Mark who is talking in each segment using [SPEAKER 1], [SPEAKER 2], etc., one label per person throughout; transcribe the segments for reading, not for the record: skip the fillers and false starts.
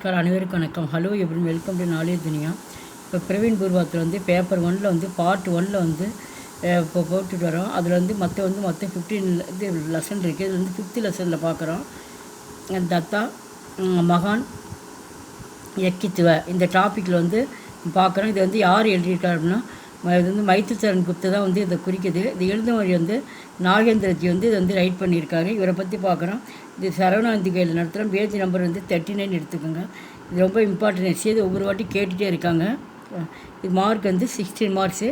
[SPEAKER 1] நமஸ்கார், அனைவருக்கும் வணக்கம். ஹலோ எப்படி வெல்கம் டு நாலேஜ் துனியா. இப்போ பிரவீன் பூர்வாத்தில் வந்து பேப்பர் 1ல் வந்து பார்ட் 1ல் வந்து இப்போ போட்டுட்டு வரோம். அதில் வந்து மொத்தம் 15 இது லெசன் இருக்குது. இது வந்து 5th லெசனில் பார்க்குறோம். தத்தா மகான் யக்கித்துவ இந்த டாப்பிக்கில் வந்து பார்க்குறோம். இது வந்து யார் எழுதியிருக்காரு அப்படின்னா இது வந்து மைத்தில்சரண் குப்தா தான் வந்து இதை குறிக்குது. இது எழுதும் வந்து நாகேந்திரஜி வந்து இதை வந்து ரைட் பண்ணியிருக்காரு. இவரை பற்றி பார்க்குறோம். இது சரவணாந்தி கையில் நடத்துகிறோம். பேஜ் நம்பர் வந்து 39 எடுத்துக்கோங்க. இது ரொம்ப இம்பார்ட்டன்ட் எஸ்ஸே. இது ஒவ்வொரு வாட்டி கேட்டுகிட்டே இருக்காங்க. இது மார்க் வந்து 16 மார்க்ஸு.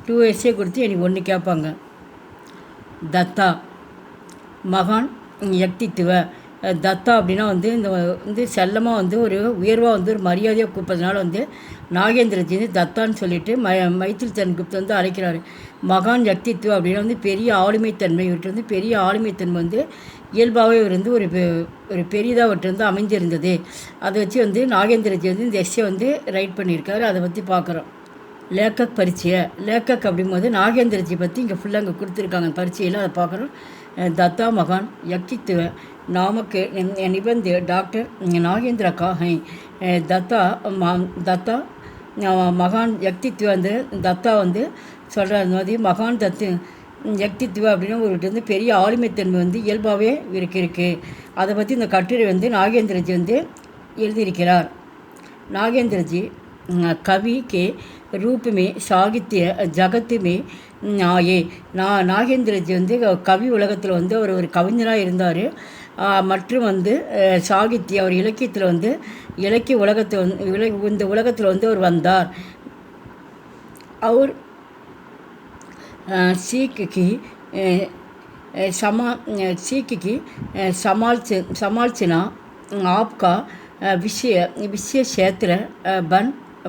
[SPEAKER 1] 2 எஸ்ஸே கொடுத்து எனக்கு 1 கேட்பாங்க. தத்தா மகான் யக்தித்துவ. தத்தா அப்படின்னா வந்து இந்த வந்து செல்லமாக வந்து ஒரு உயர்வாக வந்து ஒரு மரியாதையாக கூப்பிட்றதுனால வந்து நாகேந்திரஜி வந்து தத்தான்னு சொல்லிட்டு மைத்தில்சரண் குப்தா வந்து அழைக்கிறாரு. மகான் யக்தித்துவ அப்படின்னா வந்து பெரிய ஆளுமைத்தன்மை. இவர்கிட்ட வந்து பெரிய ஆளுமைத்தன்மை வந்து இயல்பாகவே இவர் வந்து ஒரு பெரியதாக அவர்கிட்ட வந்து அமைஞ்சிருந்தது. அதை வச்சு வந்து நாகேந்திரஜி வந்து இந்த எஸ்ஸை வந்து ரைட் பண்ணியிருக்காரு. அதை பற்றி பார்க்குறோம். லேக்கக் பரிச்சை. லேக்கக் அப்படிங்கும்போது நாகேந்திரஜி பற்றி இங்கே ஃபுல்லாக இங்கே கொடுத்துருக்காங்க பரிச்சையில். அதை பார்க்குறோம். दत्ता महान व्यक्तित्व नामक निबंध डॉक्टर नागेंद्र का है. दत्ता மகான் யக்தித்துவ வந்து தத்தா வந்து சொல்கிறார் மாதிரி மகான் யக்தித்துவ அப்படின்னா ஒருகிட்ட வந்து பெரிய ஆளுமைத்தன்மை வந்து இயல்பாகவே இருக்குது. அதை பற்றி இந்த கட்டுரை வந்து நாகேந்திரஜி வந்து எழுதியிருக்கிறார். நாகேந்திரஜி कवि के रूप में साहित्य जगत में आए. நாகேந்திரஜி வந்து கவி உலகத்தில் வந்து ஒரு கவிஞராக இருந்தார். மற்றும் வந்து சாகித்ய அவர் இலக்கியத்தில் வந்து இலக்கிய உலகத்தை வந்து இந்த உலகத்தில் வந்து அவர் வந்தார். அவர் सीख की समालोचना आपका विषय क्षेत्र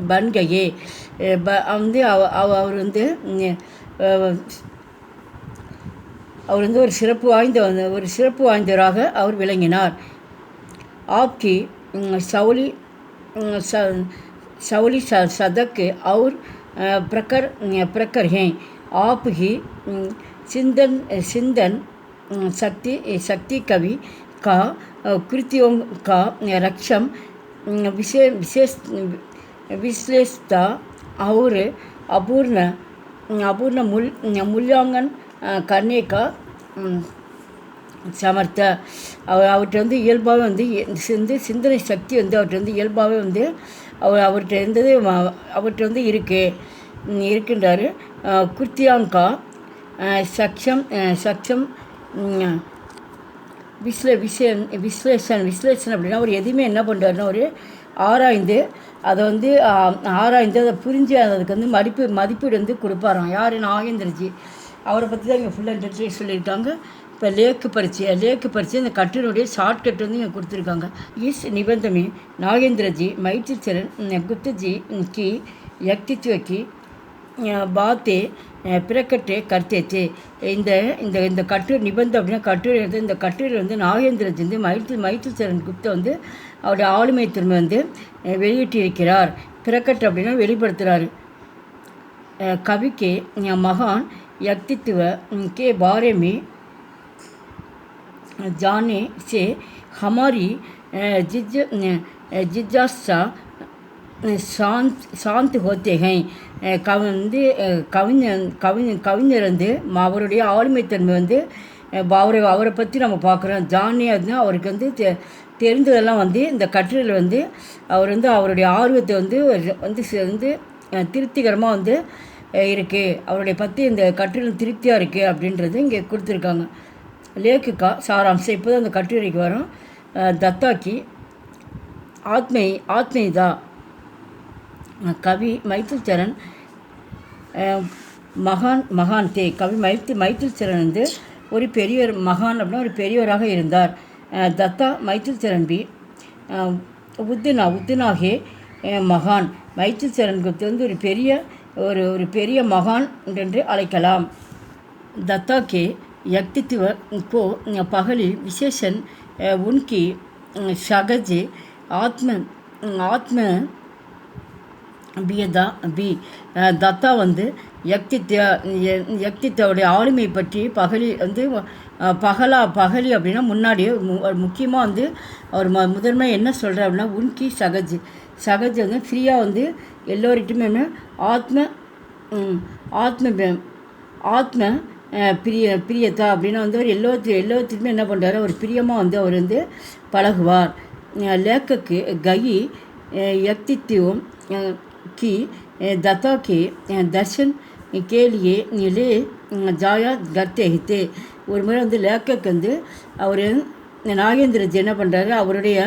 [SPEAKER 1] बन गए. வந்து அவர் வந்து ஒரு சிறப்பு வாய்ந்தவராக அவர் விளங்கினார். आपकी सौली सदक और प्रकर हैं. आप ही चिंतन शक्ति कवि का कृतियों का रक्षम विशेषता और अपूर्ण मूल्यांकन करने का சமர்த்த. அவர்கிட்ட வந்து இயல்பாகவே வந்து சிந்தனை சக்தி வந்து அவர்கிட்ட வந்து இயல்பாகவே வந்து அவர்கிட்ட இருந்தது அவர்கிட்ட வந்து இருக்கின்றார். குர்த்தியாங்கா சக்ஷம் விஸ்லேஷன் அப்படின்னா அவர் எதுவுமே என்ன பண்ணுறாருன்னா ஒரு ஆராய்ந்து அதை புரிஞ்சு அதுக்கு வந்து மதிப்பீடு வந்து கொடுப்பாராம். யார்? நாகேந்திரஜி. அவரை பற்றி தான் இங்கே ஃபுல்லாக டீட்டெயில்ஸ் சொல்லியிருக்காங்க. இப்போ லேக்கு பரிச்சை இந்த கட்டுரையுடைய ஷார்ட்கட் வந்து இங்கே கொடுத்துருக்காங்க. इस निबंध में नागेंद्र जी மைத்தில்சரண் गुप्ता जी की व्यक्तित्व की बातें प्रकट करते थे. இந்த கட்டுரை நிபந்தம் அப்படின்னா கட்டுரை வந்து இந்த கட்டுரை வந்து நாகேந்திரஜி வந்து மைத்தில்சரண் குப்தா வந்து அவருடைய ஆளுமை திறமை வந்து வெளியிட்டிருக்கிறார். பிரகட் அப்படின்னா வெளிப்படுத்துகிறார். कवि के महान व्यक्तित्व के बारे में जानने से हमारी जिज्ञासा शांत होते हैं. வந்து கவிஞர் வந்து அவருடைய ஆளுமைத்தன்மை வந்து அவரை பற்றி நம்ம பார்க்குறோம். ஜானே அதுனா அவருக்கு வந்து தெரிந்ததெல்லாம் வந்து இந்த கட்டுரையில் வந்து அவர் வந்து அவருடைய ஆர்வத்தை வந்து திருப்திகரமாக வந்து இருக்குது. அவருடைய பற்றி இந்த கட்டுரையில் திருப்தியாக இருக்குது அப்படின்றது இங்கே கொடுத்துருக்காங்க. லேக்குக்கா சாராம்சம். இப்போ தான் அந்த கட்டுரைக்கு வரும். தத்தாக்கி ஆத்மீதா. கவி மைத்தில்சரண் மகான் தே. கவி மைத்தில்சரண் வந்து ஒரு பெரியவர். மகான் அப்படின்னா ஒரு பெரியவராக இருந்தார். தத்தா மைத்தில்சரண் பி உத்துனாகே மகான். மைத்தில்சரண் வந்து ஒரு பெரிய மகான் என்று அழைக்கலாம். दत्ता के व्यक्तित्व को पहली विशेषण उनकी सहज आत्म பி. தத்தா வந்து யக்தித்தோடைய ஆளுமை பற்றி பகலி வந்து பகலி அப்படின்னா முன்னாடி முக்கியமாக வந்து அவர் முதன்மை என்ன சொல்கிறார் அப்படின்னா உன்கி சகஜ் வந்து ஃப்ரீயாக வந்து எல்லோருக்குமே ஆத்ம ஆத்ம ஆத்ம பிரியத்தா அப்படின்னா வந்து அவர் எல்லாத்துக்குமே என்ன பண்ணுறாரு அவர் பிரியமாக வந்து அவர் வந்து பழகுவார். லேக்கக்கு கயி யக்தித்வம் கி दत्ता के दर्शन के लिए ले जाया करते हिते. ஒரு முறை வந்து லேக்கக்கு வந்து அவர் நாகேந்திரஜி என்ன பண்ணுறாரு அவருடைய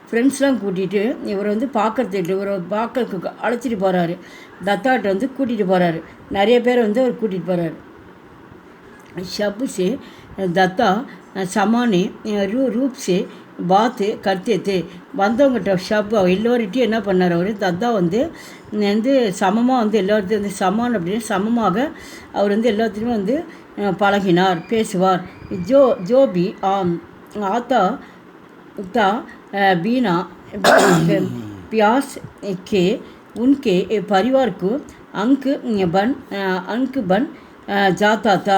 [SPEAKER 1] ஃப்ரெண்ட்ஸ்லாம் கூட்டிகிட்டு இவரை வந்து பார்க்கறதுக்கு அழைச்சிட்டு போகிறாரு. தத்தாட்ட வந்து கூட்டிகிட்டு போகிறாரு. நிறைய பேரை வந்து அவர் கூட்டிகிட்டு போகிறாரு. शब्द से दत्ता समाने रूप से பாத்து கர்த்தியத்து வந்தவங்ககிட்ட எல்லோர்கிட்டையும் என்ன பண்ணார் அவர் தத்தா வந்து சமமாக வந்து எல்லோருத்தையும் வந்து சமான் அப்படின்னு சமமாக அவர் வந்து எல்லாத்துலேயுமே வந்து பழகினார், பேசுவார். ஜோபி ஆத்தா உத்தா பீனா பியாஸ் கே உன்கே பரிவார்க்கு அங்கு பன் ஜாத்தாத்தா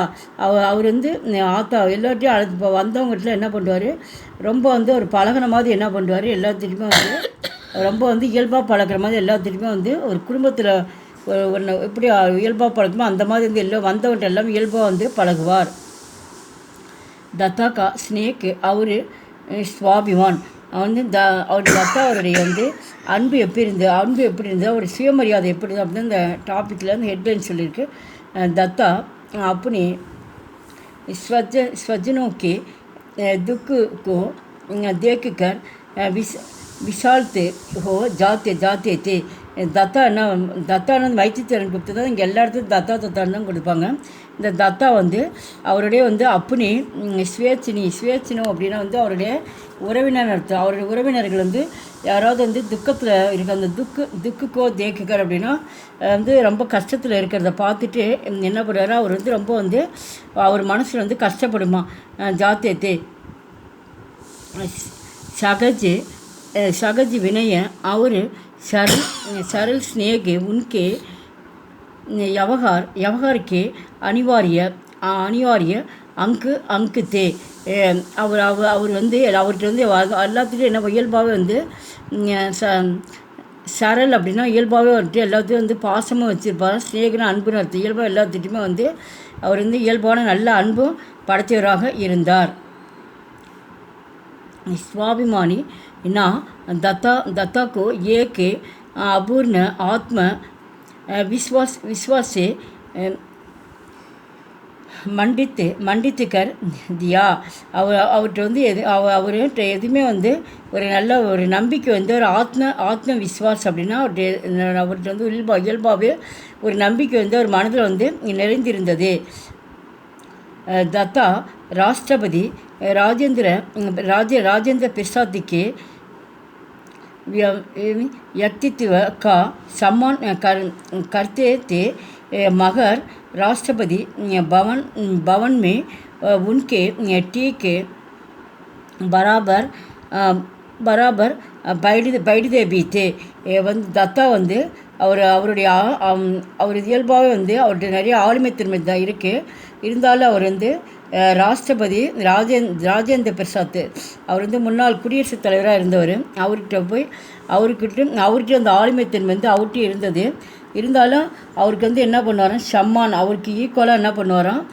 [SPEAKER 1] அவர் வந்து ஆத்தா எல்லாத்தையும் அழைத்து வந்தவங்ககிட்ட என்ன பண்ணுவார் ரொம்ப வந்து ஒரு பழகின மாதிரி என்ன பண்ணுவார் எல்லாத்துலேயுமே வந்து ரொம்ப வந்து இயல்பாக பழகிற மாதிரி எல்லாத்துலேயுமே வந்து ஒரு குடும்பத்தில் ஒன்று எப்படி இயல்பாக பழகுமோ அந்த மாதிரி வந்து வந்தவங்கள்ட்ட எல்லாமே இயல்பாக வந்து பழகுவார். தத்தாக்கா ஸ்னேக்கு அவர் சுவாபிமான் வந்து தத்தா அவருடைய வந்து அன்பு எப்படி இருந்தது அவர் சுயமரியாதை எப்படி இருந்தது அப்படின்னு இந்த டாப்பிக்கில் வந்து ஹெட்லைன் சொல்லியிருக்கு. दत्ता अपने स्वजनों के दुख को देखकर विशालते हो जाते थे. தத்தான்னு வைத்தியத்திறன் கொடுத்து தான் இங்கே எல்லா இடத்துலையும் தத்தான்னு தான் கொடுப்பாங்க. இந்த தத்தா வந்து அவருடைய வந்து அப்பனே ஸ்வேச்சினோ அப்படின்னா வந்து அவருடைய உறவினர் அர்த்தம். அவருடைய உறவினர்கள் வந்து யாராவது வந்து துக்கத்தில் இருக்க அந்த துக்குக்கோ தேக்குக்கார் அப்படின்னா வந்து ரொம்ப கஷ்டத்தில் இருக்கிறத பார்த்துட்டு என்ன பண்ணுறாரு அவர் வந்து ரொம்ப வந்து அவர் மனசில் வந்து கஷ்டப்படுமா. ஜாத்தே சகஜ் வினய அவர் सरल स्नेह उनके व्यवहार के अनिवार्य अंक थे. அவர் வந்து அவர்கிட்ட வந்து எல்லாத்துலேயும் என்ன இயல்பாகவே வந்து சரல் அப்படின்னா இயல்பாகவே வந்துட்டு எல்லாத்தையும் வந்து பாசமாக வச்சுருப்பார். ஸ்நேகன அன்புன்னு அர்த்தம். இயல்பாக எல்லாத்துட்டையுமே வந்து அவர் வந்து இயல்பான நல்ல அன்பும் படைத்தவராக இருந்தார். स्वाभिमानी ना दत्ता को एक अपूर्ण आत्म विश्वास से மண்டித்து कर दिया. அவர்கிட்ட வந்து அவர்கிட்ட எதுவுமே வந்து ஒரு நல்ல ஒரு நம்பிக்கை வந்து ஒரு ஆத்ம விஸ்வாஸ் அப்படின்னா அவர்கிட்ட வந்து இயல்பாகவே ஒரு நம்பிக்கை வந்து அவர் மனதில் வந்து நிறைந்திருந்தது. दत्ता राष्ट्रपति राजेंद्र प्रसाद के व्यक्तित्व का सम्मान करते थे, मगर राष्ट्रपति भवन में उनके टी के बराबर बैठते भी थे. வந்து தத்தா வந்து அவருடைய இயல்பாகவே வந்து அவருடைய நிறைய ஆளுமைத்தன்மை தான் இருந்தாலும் அவர் வந்து ராஷ்டிரபதி ராஜேந்திர பிரசாத் அவர் வந்து முன்னாள் குடியரசுத் தலைவராக இருந்தவர். அவர்கிட்ட அந்த ஆளுமைத்தன்மை வந்து அவர்கிட்ட இருந்தது. இருந்தாலும் அவருக்கு வந்து என்ன பண்ணுவாராம் சம்மான் அவருக்கு ஈக்குவலாக என்ன பண்ணுவாராம்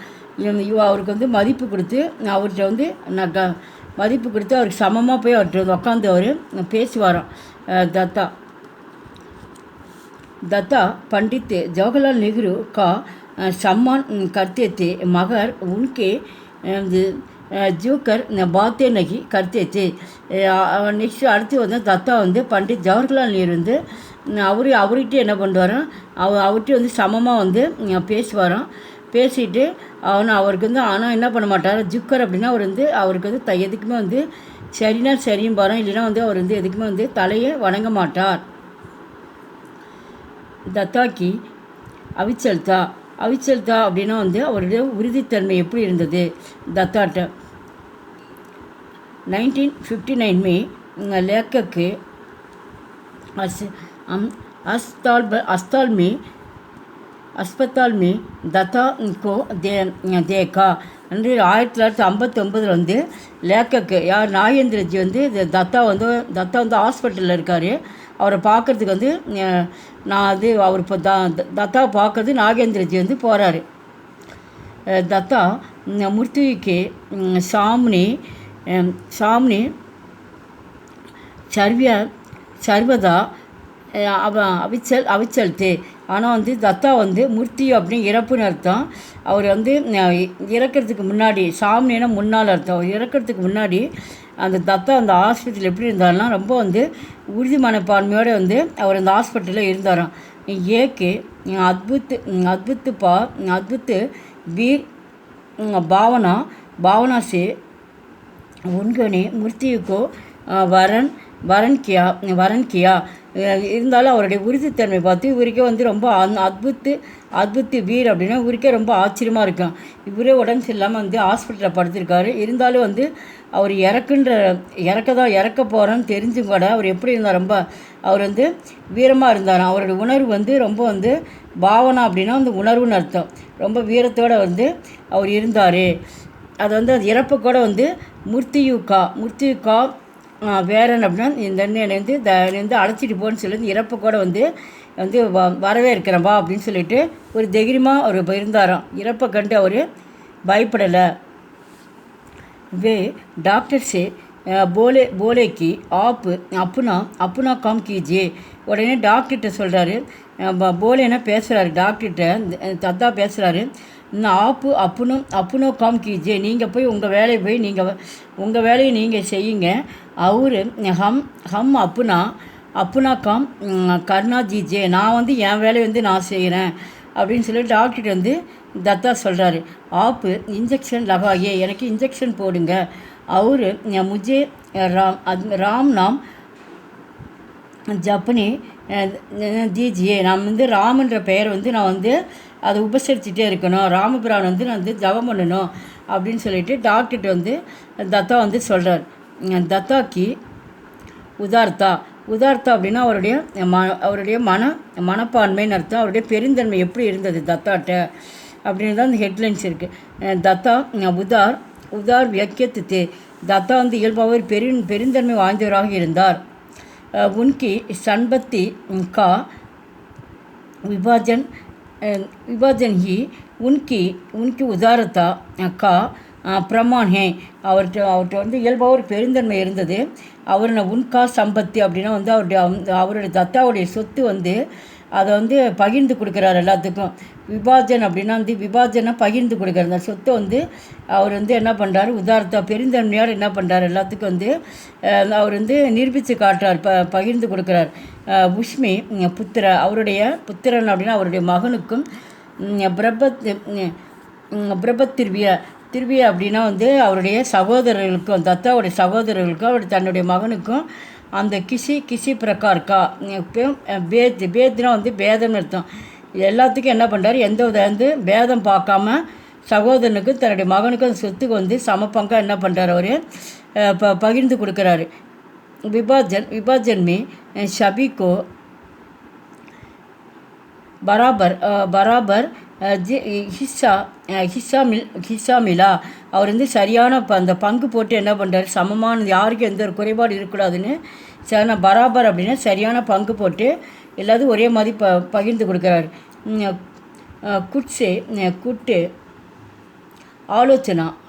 [SPEAKER 1] அவருக்கு வந்து மதிப்பு கொடுத்து அவர்கிட்ட வந்து மதிப்பு கொடுத்து அவருக்கு சமமாக போய் அவர்கிட்ட வந்து உட்காந்து அவர் பேசுவாராம். दत्ता पंडित जवाहरलाल नेहरू का सम्मान करते थे, मगर उनके जोकर बातें नहीं करते थे. நெக்ஸ்ட் அடுத்து வந்து தத்தா வந்து பண்டிட் ஜவஹர்லால் நேரு வந்து அவர்கிட்ட என்ன பண்ணுவாராம் அவர்கிட்ட வந்து சமமாக வந்து பேசுவாராம். பேசிட்டு அவருக்கு வந்து ஆனால் என்ன பண்ண மாட்டார் ஜுக்கர் அப்படின்னா அவர் வந்து அவருக்கு வந்து எதுக்குமே வந்து சரினா சரியும் பாரு இல்லைன்னா வந்து அவர் வந்து எதுக்குமே வந்து தலையை வணங்க மாட்டார். தத்தாக்கி அவிச்சல்தா அப்படின்னா வந்து அவருடைய உறுதித்தன்மை எப்படி இருந்தது தத்தாட்ட. 1959 में लेखक अस्ताल में अस्पताल में दत्ता को देखा என்று 1959 வந்து லேக்கக்கு யார் நாகேந்திரஜி வந்து தத்தா வந்து ஹாஸ்பிட்டலில் இருக்கார். அவரை பார்க்குறதுக்கு வந்து நான் அது அவர் இப்போ தத்தாவை பார்க்கறது நாகேந்திரஜி வந்து போகிறாரு. दत्ता मृत्यु के सामने सर्वदा அவிச்சல்தே. ஆனால் வந்து தத்தா வந்து மூர்த்தி அப்படின்னு இறப்புன்னு அர்த்தம். அவர் வந்து இறக்கிறதுக்கு முன்னாடி, சாமினா முன்னால் அர்த்தம். அவர் இறக்கிறதுக்கு முன்னாடி அந்த தத்தா அந்த ஹாஸ்பிட்டல் எப்படி இருந்தாருன்னா ரொம்ப வந்து உறுதி மனப்பான்மையோடு வந்து அவர் அந்த ஹாஸ்பிட்டலில் இருந்தாராம். ஏக்கு अद्भुत वीर भावना से उनके मृत्यु को वरण किया இருந்தாலும் அவருடைய உறுதித்தன்மை பார்த்து இவருக்கே வந்து ரொம்ப அத்புத்து வீர் அப்படின்னா இவருக்கே ரொம்ப ஆச்சரியமாக இருக்கும். இவரே உடம்பு சரியில்லாமல் வந்து ஹாஸ்பிட்டலில் படுத்திருக்காரு. இருந்தாலும் வந்து அவர் இறக்க போகிறோன்னு தெரிஞ்சும் கூட அவர் எப்படி இருந்தார், ரொம்ப அவர் வந்து வீரமாக இருந்தாராம். அவருடைய உணர்வு வந்து ரொம்ப வந்து பாவனா அப்படின்னா வந்து உணர்வுன்னு அர்த்தம். ரொம்ப வீரத்தோடு வந்து அவர் இருந்தார். அது வந்து அது இறப்பு கூட வந்து முர்த்தியுக்கா வேறன் அப்படின்னா இந்த வந்து அழைச்சிட்டு போன்னு சொல்லி இறப்பு கூட வந்து வரவேற்கிறேன்பா அப்படின்னு சொல்லிட்டு ஒரு தைரியமாக அவர் இருந்தாராம். இறப்பை கண்டு அவர் பயப்படலை. वे डॉक्टर से बोले कि आप अपना काम कीजिए. உடனே டாக்டர்கிட்ட சொல்கிறாரு, போலேனா பேசுகிறாரு, டாக்டர்கிட்ட தத்தா பேசுகிறாரு, ஆப்பு அப்புனோ காம் கீஜே, நீங்கள் போய் உங்கள் வேலையை நீங்கள் செய்யுங்க. அவரு ஹம் அப்புனா காம் கர்ணா ஜீஜே, நான் வந்து என் வேலையை வந்து நான் செய்கிறேன் அப்படின்னு சொல்லி டாக்டர் வந்து தத்தா சொல்கிறாரு. ஆப்பு இன்ஜெக்ஷன் லகாயே, எனக்கு இன்ஜெக்ஷன் போடுங்க. அவரு முஜே ராம் நாம் ஜப்பனி தீஜியே, நான் வந்து ராமன்ற பெயர் வந்து நான் வந்து அதை உபசரிச்சுட்டே இருக்கணும், ராமபிரான் வந்து நான் வந்து ஜபம் பண்ணணும் அப்படின்னு சொல்லிட்டு டாக்டர்கிட்ட வந்து தத்தா வந்து சொல்கிறார். தத்தாக்கு உதார்த்தா அப்படின்னா அவருடைய மனப்பான்மைன்னு அர்த்தம். அவருடைய பெருந்தன்மை எப்படி இருந்தது தத்தாட்ட அப்படின்னு தான் அந்த ஹெட்லைன்ஸ் இருக்குது. தத்தா உதார் வியக்கியத்து, தத்தா வந்து இயல்பாக பெருந்தன்மை வாய்ந்தவராக இருந்தார். உன்கி சன்பத்தி கா विभाजन ही उनकी उदारता का பிரமான் ஹே. அவர்கிட்ட வந்து இயல்பாக ஒரு பெருந்தன்மை இருந்தது. அவர் உன்கா சம்பத்தி அப்படின்னா வந்து அவருடைய தத்தாவுடைய சொத்து வந்து அதை வந்து பகிர்ந்து கொடுக்குறாரு எல்லாத்துக்கும். விபாஜன் அப்படின்னா வந்து விபாஜனை பகிர்ந்து கொடுக்குறாரு. அந்த சொத்தை வந்து அவர் வந்து என்ன பண்ணுறாரு, உதாரணத்தா பெருந்தன்மையார் என்ன பண்ணுறாரு, எல்லாத்துக்கும் வந்து அவர் வந்து நிரூபித்து காட்டுறார், பகிர்ந்து கொடுக்குறார். உஷ்மி அவருடைய புத்திரன் அப்படின்னா அவருடைய மகனுக்கும் திருவிய அப்படின்னா வந்து அவருடைய சகோதரர்களுக்கும், தத்தாவுடைய சகோதரர்களுக்கும் அவர் தன்னுடைய மகனுக்கும் அந்த கிசி பிரகார்க்கா பேத்னா வந்து பேதம்னு அர்த்தம். எல்லாத்துக்கும் என்ன பண்ணுறாரு, எந்த வந்து பேதம் பார்க்காம சகோதரனுக்கும் தன்னுடைய மகனுக்கும் அந்த சொத்துக்கு வந்து சமப்பங்காக என்ன பண்ணுறாரு, அவர் பகிர்ந்து கொடுக்குறாரு. विभाजन में सभी को बराबर ஹிஸ்ஸா மிலா. அவர் வந்து சரியான அந்த பங்கு போட்டு என்ன பண்ணுறாரு, சமமான யாருக்கும் எந்த ஒரு குறைபாடு இருக்கக்கூடாதுன்னு பராபர் அப்படின்னா சரியான பங்கு போட்டு எல்லாத்தையும் ஒரே மாதிரி பகிர்ந்து கொடுக்குறாரு. குட்டு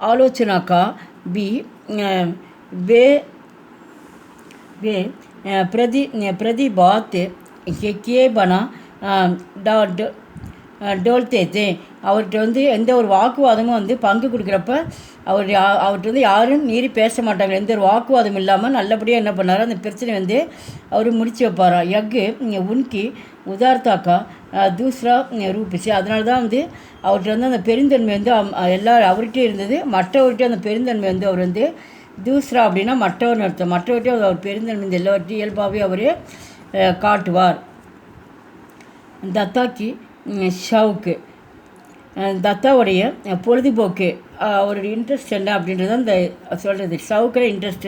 [SPEAKER 1] ஆலோச்சனாக்கா பி वे प्रतिबात किए बना டோல்தே தே. அவர்கிட்ட வந்து எந்த ஒரு வாக்குவாதமும் வந்து பங்கு கொடுக்குறப்ப அவர்கிட்ட வந்து யாரும் மீறி பேச மாட்டாங்க. எந்த ஒரு வாக்குவாதம் இல்லாமல் நல்லபடியாக என்ன பண்ணார், அந்த பிரச்சனை வந்து அவர் முடிச்சு வைப்பாரா. யக்கு உன்கி உதார்த்தாக்கா தூஸ்ரா ரூபிச்சு. அதனால தான் வந்து அவர்கிட்ட வந்து அந்த பெருந்தன்மை வந்து அவர்கிட்ட இருந்தது. மற்றவர்கிட்ட அந்த பெருந்தன்மை வந்து அவர் வந்து தூஸ்ரா அப்படின்னா மற்றவர்னு அர்த்தம். மற்றவர்கிட்ட அவர் பெருந்தன்மை இந்த எல்லாவற்றையும் இயல்பாகவே அவர் காட்டுவார். தத்தாக்கு ஷவுக்கு, தத்தாவுடைய பொழுதுபோக்கு, அவருடைய இன்ட்ரெஸ்ட் என்ன அப்படின்றது அந்த சொல்கிறது. ஷவுக்கில் இன்ட்ரெஸ்ட்.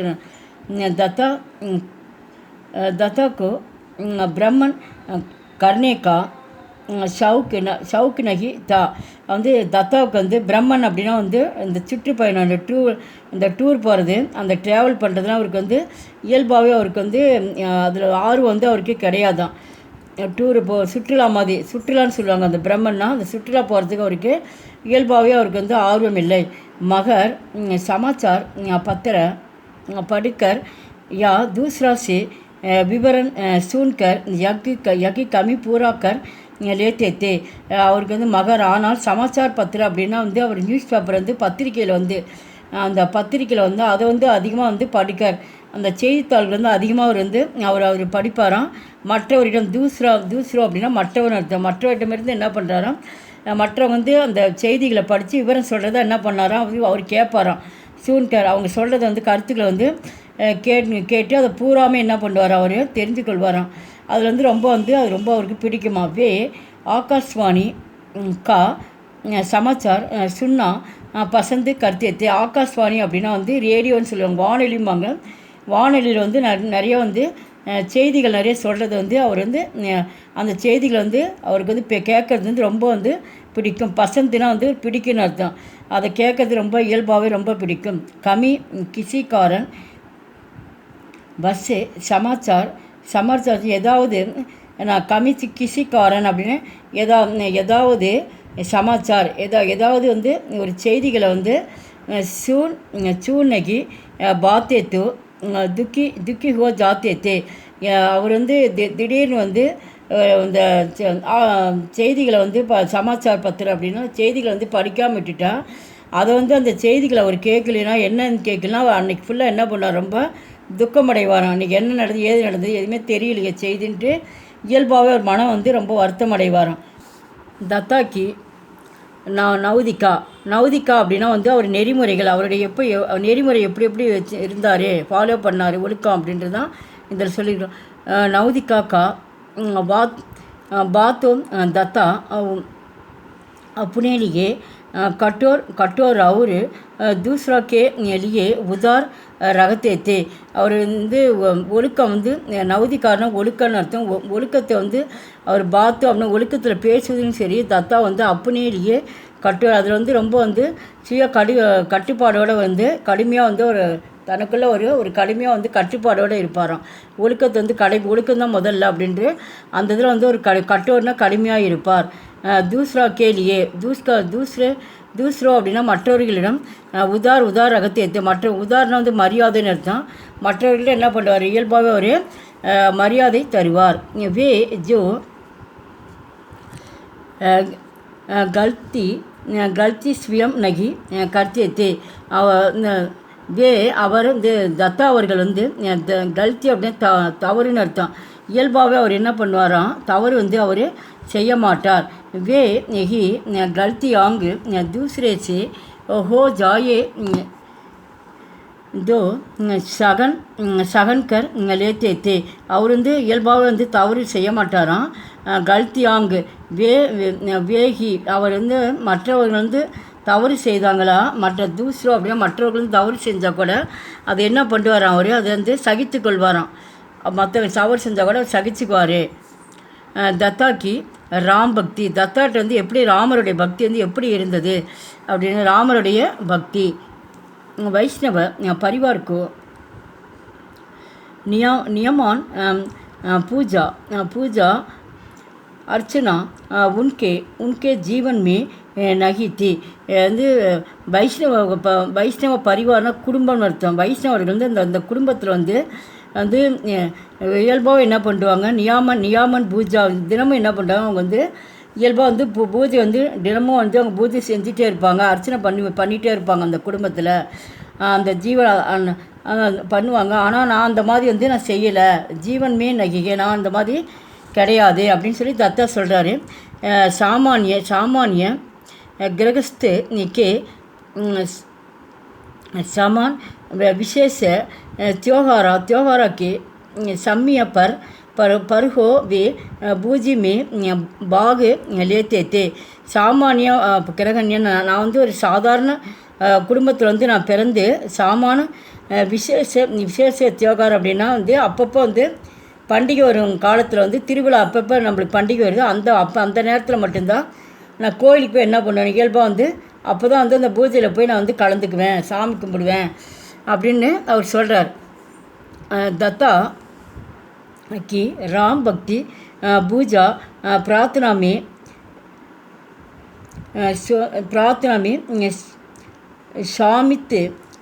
[SPEAKER 1] தத்தாக்கு பிரம்மன் கர்ணேக்கா ஷவுக்கு நகி தா வந்து தத்தாவுக்கு வந்து பிரம்மன் அப்படின்னா வந்து இந்த சுற்றுப்பயணம் இந்த டூர் போகிறது அந்த ட்ராவல் பண்ணுறதுலாம் அவருக்கு வந்து இயல்பாகவே அவருக்கு வந்து அதில் ஆர்வம் வந்து அவருக்கு கிடையாதான். டூரு சுற்றுலா மாதிரி சுற்றுலான்னு சொல்லுவாங்க அந்த பிரம்மன்னா அந்த சுற்றுலா போகிறதுக்கு அவருக்கு இயல்பாகவே அவருக்கு வந்து ஆர்வம் இல்லை. மகர் சமாச்சார் பத்திர படிக்கர் யா दूसरा से विवरण सुनकर यकी कमी पूरा कर लेते थे. அவருக்கு வந்து மகர். ஆனால் சமாச்சார் பத்திரம் அப்படின்னா வந்து அவர் நியூஸ் பேப்பர் வந்து பத்திரிக்கையில் வந்து அந்த பத்திரிக்கையில் வந்து அதை வந்து அதிகமாக வந்து படிக்கார். அந்த செய்தித்தாள்கள் வந்து அதிகமாக அவர் படிப்பாராம். மற்றவரிடம் தூஸ்ரோ அப்படின்னா மற்றவர் அர்த்தம். மற்றவரிடமிருந்து என்ன பண்ணுறாராம், மற்றவங்க வந்து அந்த செய்திகளை படித்து விவரம் சொல்கிறத என்ன பண்ணாராம் அவர் கேட்பாராம். சூன்கர் அவங்க சொல்கிறத வந்து கருத்துக்களை வந்து கேட்டு அதை பூராமே என்ன பண்ணுவார் அவர் தெரிஞ்சு கொள்வாராம். அதில் வந்து அது ரொம்ப அவருக்கு பிடிக்குமா. ஆகாஷ்வாணி கா சமாச்சார் சுன்னா பசந்து கருத்தியத்தை. ஆகாஷ்வாணி அப்படின்னா வந்து ரேடியோன்னு சொல்லுவாங்க, வானொலிம்பாங்க. வானொலியில் வந்து நிறைய வந்து செய்திகள் நிறைய சொல்கிறது வந்து அவர் வந்து அந்த செய்திகளை வந்து அவருக்கு வந்து கேட்குறது வந்து ரொம்ப வந்து பிடிக்கும். பசந்துனா வந்து பிடிக்குன்னு அர்த்தம். அதை கேட்குறது ரொம்ப இயல்பாகவே ரொம்ப பிடிக்கும். கமி கிசிக்காரன் பஸ்ஸு சமாச்சார் ஏதாவது நான் கமிச்சு கிசிக்காரன் அப்படின்னு ஏதாவது சமாச்சார் ஏதாவது வந்து ஒரு செய்திகளை வந்து சூனகி பாத்தேத்து துக்கி ஹோ ஜாத்தேத்தே. அவர் வந்து திடீர்னு வந்து இந்த செய்திகளை வந்து சமாச்சார் பத்திரம் அப்படின்னா செய்திகளை வந்து படிக்காமல் விட்டுட்டா அதை வந்து அந்த செய்திகளை அவர் கேட்கலனா என்னன்னு கேட்கலாம் அன்றைக்கி ஃபுல்லாக என்ன பண்ணார், ரொம்ப துக்கமடைவாராம். அன்றைக்கி என்ன நடந்தது ஏது நடந்தது எதுவுமே தெரியலையே செய்தின்ட்டு இயல்பாகவே ஒரு மனம் வந்து ரொம்ப வருத்தம் அடைவாராம். தத்தாக்கி நவுதிக்கா அப்படின்னா வந்து அவர் நெறிமுறைகள் அவருடைய நெறிமுறை எப்படி இருந்தார் ஃபாலோ பண்ணார் ஒழுக்கம் அப்படின்றது தான் இதில் சொல்லிக்கிறோம். நவுதிக்காக்கா பாத்தோம் தத்தா अपने लिए कठोर और दूसरा के लिए उदार रखते थे. அவர் வந்து ஒழுக்கம் வந்து நவுதிக்காரனா ஒழுக்கம்னு அர்த்தம். ஒழுக்கத்தை வந்து அவர் பாத்து அப்படின்னா ஒழுக்கத்தில் பேசுவதும் சரி. தத்தா வந்து அப்பனேலியே கட்டோர் அதில் வந்து ரொம்ப வந்து கட்டுப்பாடோடு வந்து கடுமையாக வந்து ஒரு தனக்குள்ளே ஒரு கடுமையாக வந்து கட்டுப்பாடோடு இருப்பாராம். ஒழுக்கத்தை வந்து ஒழுக்கம்தான் முதல்ல அப்படின்ட்டு அந்த இதில் வந்து ஒரு கட்டோர்னா கடுமையாக இருப்பார். தூஸ்ரா கேலியே தூஸ்ரோ அப்படின்னா மற்றவர்களிடம் உதார் அகத்தியத்தை உதாரணம் வந்து மரியாதைன்னு அர்த்தம். மற்றவர்களிடம் என்ன பண்ணுவார், இயல்பாகவே ஒரு மரியாதை தருவார். ஜோ கல்தி ஸ்வியம் நகி கர்த்தியத்தை அவர் வந்து தத்தா அவர்கள் வந்து கல்தி அப்படின்னு தவறுன்னு அர்த்தம். இயல்பாகவே அவர் என்ன பண்ணுவாராம், தவறு வந்து அவர் செய்ய மாட்டார். நெகி கல்தி ஆங்கு दूसरे से हो जाए दो சகன்கர் लेते थे. அவர் வந்து இயல்பாகவே வந்து தவறு செய்ய மாட்டாராம். கல்தி ஆங்கு வேகி அவர் வந்து மற்றவர்கள் வந்து தவறு செய்தாங்களா தூஸ்ரோ அப்படின்னா மற்றவர்கள் வந்து தவறு செஞ்சால் கூட அது என்ன பண்ணுவாராம் அவர் அதை வந்து சகித்து கொள்வாராம். மற்றவங்க தவறு செஞ்சால் கூட சகிச்சுக்குவார். தத்தாக்கி ராம் பக்தி தத்தாட்ட வந்து எப்படி ராமருடைய பக்தி வந்து எப்படி இருந்தது அப்படின்னு ராமருடைய பக்தி. வைஷ்ணவ பரிவார்க்கு நியமான் பூஜா அர்ச்சனா உன்கே ஜீவன் மே நகி தி. வந்து வைஷ்ணவ பரிவார்னா குடும்பம்னு அர்த்தம். வைஷ்ணவர்கள் வந்து அந்த குடும்பத்தில் வந்து இயல்பாக என்ன பண்ணுவாங்க, நியாமன் பூஜா தினமும் என்ன பண்ணுறாங்க அவங்க வந்து இயல்பாக வந்து பூஜை வந்து தினமும் வந்து அவங்க பூஜை செஞ்சுட்டே இருப்பாங்க, அர்ச்சனை பண்ணிகிட்டே இருப்பாங்க அந்த குடும்பத்தில். அந்த பண்ணுவாங்க. ஆனால் நான் அந்த மாதிரி வந்து நான் செய்யலை, ஜீவன்மே நகிகை நான் அந்த மாதிரி கிடையாது அப்படின்னு சொல்லி தத்தா சொல்கிறாரு. சாமானிய கிரகஸ்து கே समान विशेष त्योहारा के समय पर हो वे பூஜி மே பாகு லேத்தே. சாமானிய கிரகண்ய நான் வந்து ஒரு சாதாரண குடும்பத்தில் வந்து நான் பிறந்து விசேஷ தியோகாரம் அப்படின்னா வந்து அப்பப்போ வந்து பண்டிகை வரும் காலத்தில் வந்து திருவிழா அப்பப்போ நம்மளுக்கு பண்டிகை வருது அந்த நேரத்தில் மட்டும்தான் நான் கோயிலுக்கு போய் என்ன பண்ணுவேன், இயல்பாக வந்து அப்போ தான் வந்து அந்த பூஜையில் போய் நான் வந்து கலந்துக்குவேன், சாமி கும்பிடுவேன் அப்படின்னு அவர் சொல்கிறார். दत्ता की राम भक्ति पूजा प्रार्थना में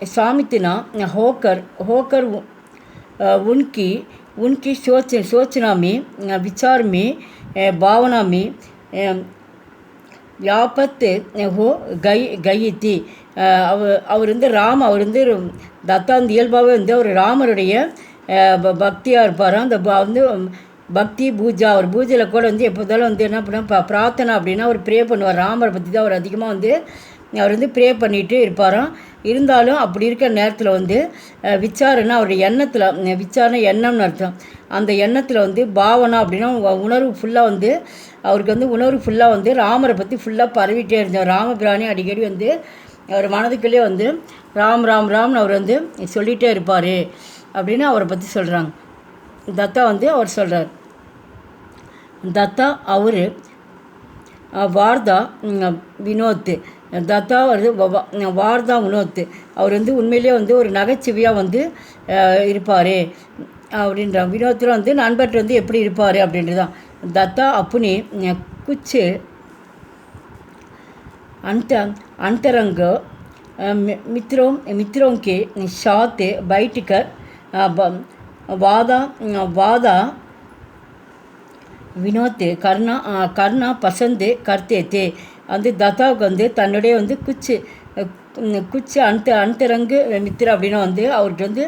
[SPEAKER 1] शामितना होकर उनकी सोचना में विचार में भावना में व्यापत हो गई थी. அவர் வந்து அவர் வந்து தத்தா வந்து இயல்பாகவே வந்து அவர் ராமருடைய பக்தியாக இருப்பார். அந்த வந்து பக்தி பூஜா, அவர் பூஜையில் கூட வந்து எப்போதாலும் வந்து என்ன பண்ண பிரார்த்தனை அப்படின்னா அவர் ப்ரே பண்ணுவார். ராமரை பற்றி தான் அவர் அதிகமாக வந்து அவர் வந்து ப்ரே பண்ணிகிட்டு இருப்பாராம். இருந்தாலும் அப்படி இருக்கிற நேரத்தில் வந்து விசாரணை அவருடைய எண்ணத்தில், விசாரணை எண்ணம்னு அர்த்தம். அந்த எண்ணத்தில் வந்து பாவனா அப்படின்னா உணர்வு ஃபுல்லாக வந்து அவருக்கு வந்து உணர்வு ஃபுல்லாக வந்து ராமரை பற்றி ஃபுல்லாக பரவிட்டே இருந்தார். ராமபிராணி அடிக்கடி வந்து அவர் மனதுக்குள்ளே வந்து ராம் ராம் ராம்னு அவர் வந்து சொல்லிகிட்டே இருப்பார் அப்படின்னு அவரை பற்றி சொல்கிறாங்க. தத்தா வந்து அவர் சொல்கிறார். தத்தா அவர் வார்தா வினோத், தத்தா வந்து வார்தா வினோத், அவர் வந்து உண்மையிலே வந்து ஒரு நகைச்சுவையாக வந்து இருப்பார் அப்படின்றாங்க. வினோத்தில் வந்து நண்பர்கிட்ட வந்து எப்படி இருப்பார் அப்படின்றது தான். दत्ता अपने कुछ अंतरंग मित्रों के साथ बैठकर वादा विनोद करना पसंद करते थे. அந்த தத்தாவுக்கு வந்து தன்னுடைய வந்து குச்சி அந்தரங்கு மித்திர அப்படின்னா வந்து அவருக்கு வந்து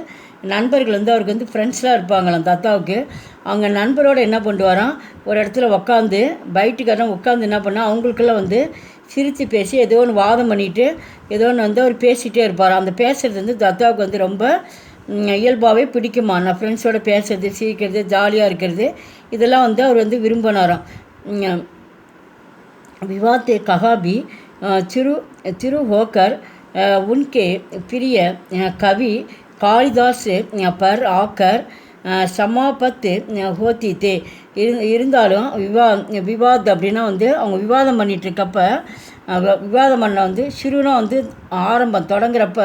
[SPEAKER 1] நண்பர்கள் வந்து அவருக்கு வந்து ஃப்ரெண்ட்ஸ்லாம் இருப்பாங்களாம் தத்தாவுக்கு. அவங்க நண்பரோடு என்ன பண்ணுவாராம், ஒரு இடத்துல உட்காந்து பைட்டுக்காரன் உட்காந்து என்ன பண்ணால் அவங்களுக்கெல்லாம் வந்து சிரித்து பேசி ஏதோ ஒன்று வாதம் பண்ணிவிட்டு ஏதோ ஒன்று வந்து அவர் பேசிகிட்டே இருப்பார். அந்த பேசுகிறது வந்து தத்தாவுக்கு வந்து ரொம்ப இயல்பாகவே பிடிக்குமா. நான் ஃப்ரெண்ட்ஸோடு பேசுறது, சிரிக்கிறது, ஜாலியாக இருக்கிறது, இதெல்லாம் வந்து அவர் வந்து விரும்பினாராம். विवाद कहा भी चिरु होकर उनके प्रिय कवि कालिदास पर आकर समापत होती थे. இருந்தாலும் விவாத் அப்படின்னா வந்து அவங்க விவாதம் பண்ணிகிட்ருக்கப்ப விவாதம் பண்ண வந்து சிறுனா வந்து ஆரம்பம் தொடங்குறப்ப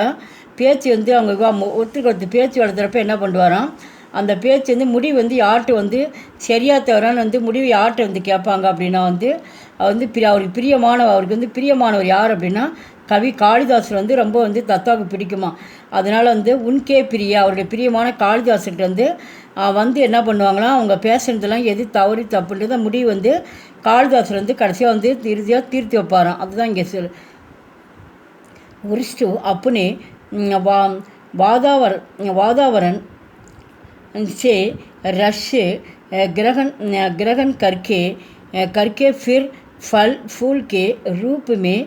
[SPEAKER 1] பேச்சு வந்து அவங்க ஒருத்தருக்கு பேச்சு வளர்த்துறப்ப என்ன பண்ணுவாராம், அந்த பேச்சு வந்து முடிவு வந்து யார்கிட்ட வந்து சரியாக தவறான்னு வந்து முடிவு யார்கிட்ட வந்து கேட்பாங்க அப்படின்னா வந்து அவருக்கு வந்து பிரியமானவர் யார் அப்படின்னா கவி காளிதாசர் வந்து ரொம்ப வந்து தத்தாவுக்கு பிடிக்குமா. அதனால் வந்து உன்கே பிரியா அவருடைய பிரியமான காளிதாசர்கிட்ட வந்து என்ன பண்ணுவாங்களாம், அவங்க பேசுகிறதெல்லாம் எது தவறு தப்புன்றத முடிவு வந்து காளிதாசர் வந்து கடைசியாக வந்து இறுதியாக தீர்த்து வைப்பாராம். அதுதான் இங்கே உரிஷ்டு அப்புனே वातावरण से रश ग्रहण करके फिर फल फूल के रूप में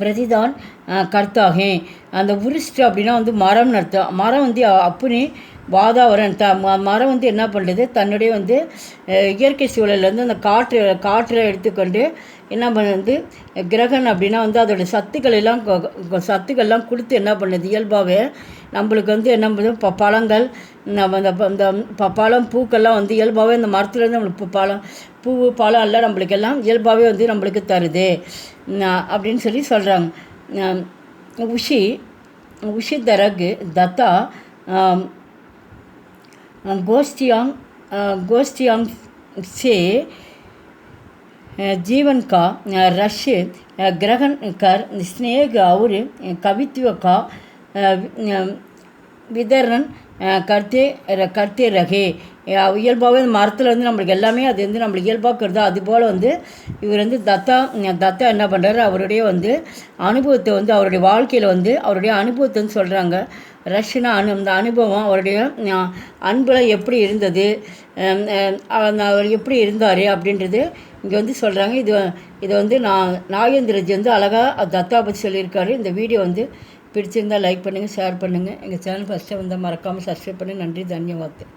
[SPEAKER 1] प्रतिदान करता है. அந்த உரிஷ்டு அப்படின்னா வந்து மரம்னு அர்த்தம். மரம் வந்து அப்புனே வாதாவரன் மரம் வந்து என்ன பண்ணுறது, தன்னுடைய வந்து இயற்கை சூழல்லேருந்து அந்த காற்றை எடுத்துக்கொண்டு என்ன பண்ணுறது, கிரகன் அப்படின்னா வந்து அதோடய சத்துக்கள்லாம் கொடுத்து என்ன பண்ணுது, இயல்பாகவே நம்மளுக்கு வந்து என்ன பண்ணுது, பழங்கள் இந்த பழம் பூக்கள்லாம் வந்து இயல்பாகவே இந்த மரத்துலேருந்து நம்மளுக்கு பூ பழம் எல்லாம் நம்மளுக்கெல்லாம் இயல்பாகவே வந்து நம்மளுக்கு தருது அப்படின்னு சொல்கிறாங்க. उसी तरह दत्ता गोष्ठियां से जीवन का रस ग्रहण कर स्नेह और कवित्व का वितरण करते रहे. இயல்பாகவே மரத்தில் வந்து நம்மளுக்கு எல்லாமே அது வந்து நம்மளுக்கு இயல்பாக்குறதா. அதுபோல் வந்து இவர் வந்து தத்தா என்ன பண்ணுறாரு, அவருடைய வந்து அனுபவத்தை வந்து அவருடைய வாழ்க்கையில் வந்து அவருடைய அனுபவத்தை வந்து சொல்கிறாங்க. ரஷ்னா அந்த அனுபவம் அவருடைய அன்பில் எப்படி இருந்தது, அவர் எப்படி இருந்தார் அப்படின்றது இங்கே வந்து சொல்கிறாங்க. இதை வந்து நாகேந்திரஜி வந்து அழகாக தத்தா பற்றி சொல்லியிருக்காரு. இந்த வீடியோ வந்து பிடிச்சிருந்தால் லைக் பண்ணுங்கள், ஷேர் பண்ணுங்கள். எங்கள் சேனல் ஃபஸ்ட்டு வந்தால் மறக்காமல் சப்ஸ்கிரைப் பண்ணி. நன்றி, தன்யவாத்.